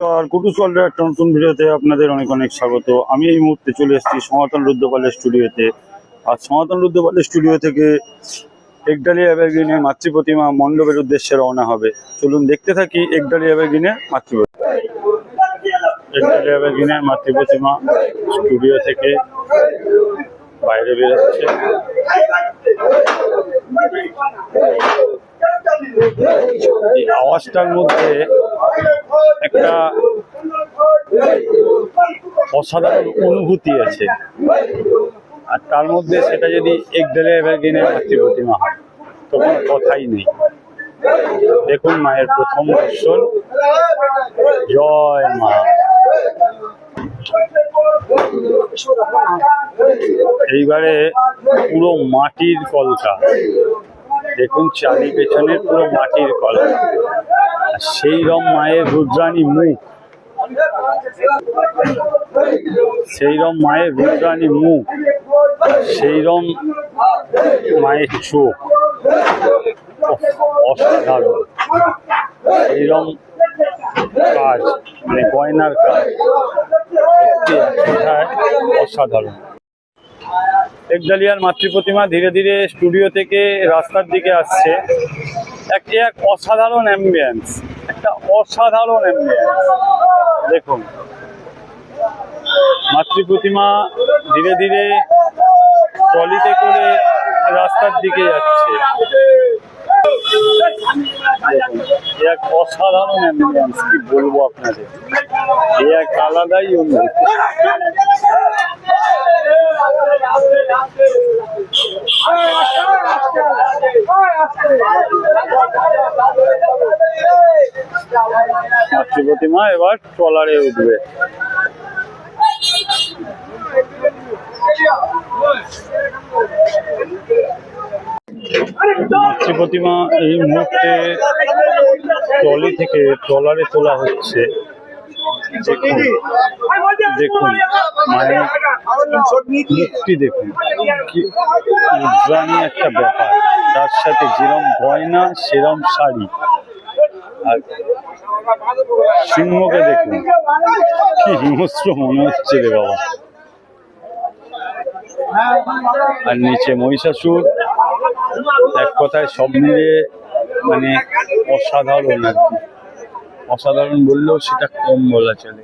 আর কুটুসওয়ার্ল্ডের একটা নতুন ভিডিওতে আপনাদের অনেক অনেক স্বাগত। আমি এই মুহূর্তে চলে এসেছি সনাতন রুদ্রপালের স্টুডিওতে। আর সনাতন রুদ্রপালের স্টুডিও থেকে একডালিয়া এভারগ্রিনের মাতৃ প্রতিমা মণ্ডপের উদ্দেশ্যে রওনা হবে। চলুন দেখতে থাকি একডালিয়া এভারগ্রিনের মাতৃ প্রতিমা। একডালিয়া এভারগ্রিনের মাতৃ প্রতিমা স্টুডিও থেকে বাইরে বেরোচ্ছে। এই আওয়াজটার মধ্যে একটা অসাধারণ অনুভূতি আছে, আর তার মধ্যে সেটা যদি একডালিয়া এভারগ্রিনের মাতৃ প্রতিমা হয় তো কোনো কথাই নেই। দেখুন মায়ের প্রথম দর্শন। জয় মা। এইবারে পুরো মাটির কলকা, দেখুন চারি পেছনের পুরো মাটির কলকা। সেই রকম মায়ের রুদ্রাণী মুখ, সেইরকম মায়ের রুদ্রাণী মুখ, সেইরকম মায়ের চোখ, অসাধারণ। এইরকম কাজ মানে গয়নার কাজ অসাধারণ। একডালিয়ার মাতৃ প্রতিমা ধীরে ধীরে স্টুডিও থেকে রাস্তার দিকে আসছে। এক অসাধারণ অ্যাম্বিয়েন্স, একটা অসাধারণ অ্যাম্বিয়েন্স। দেখুন মাতৃ প্রতিমা ধীরে ধীরে ট্রলিতে করে রাস্তার দিকে যাচ্ছে। এক অসাধারণ অ্যাম্বিয়েন্স, কি বলবো আপনাদের, এক আলাদাই অনুভূতি। মাতৃ প্রতিমা এবার ট্রলারে উঠবে। মাতৃ প্রতিমা এই মুহূর্তে ট্রলি থেকে ট্রলারে তোলা হচ্ছে। দেখুন মায়ের মুখটি দেখুন, কি উদ্রাণী একটা ব্যাপার। তার সাথে যেরম গয়না সেরম শাড়ি, আর সিংহকে দেখুন কি হিংস্র মনে হচ্ছে রে বাবা। আর নিচে মহিষাসুর। এক কথায় সব মিলিয়ে মানে অসাধারণ আর কি। অসাধারণ বললেও সেটা কম বলা চলে।